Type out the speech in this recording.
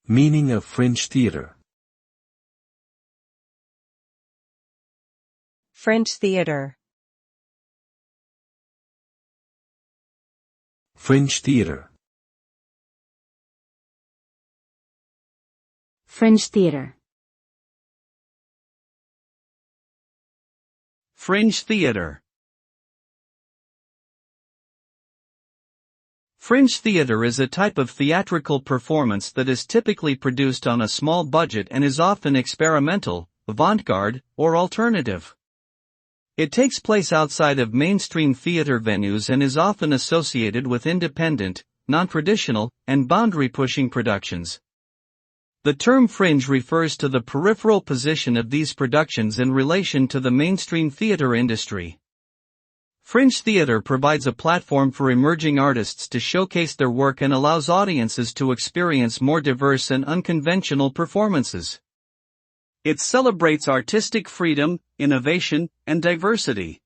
Meaning of fringe theater. Fringe theater. Fringe theater. Fringe theater. Fringe theater. Fringe theater is a type of theatrical performance that is typically produced on a small budget and is often experimental, avant-garde, or alternative. It takes place outside of mainstream theater venues and is often associated with independent, non-traditional, and boundary-pushing productions. The term fringe refers to the peripheral position of these productions in relation to the mainstream theater industry. Fringe theater provides a platform for emerging artists to showcase their work and allows audiences to experience more diverse and unconventional performances. It celebrates artistic freedom, innovation, and diversity.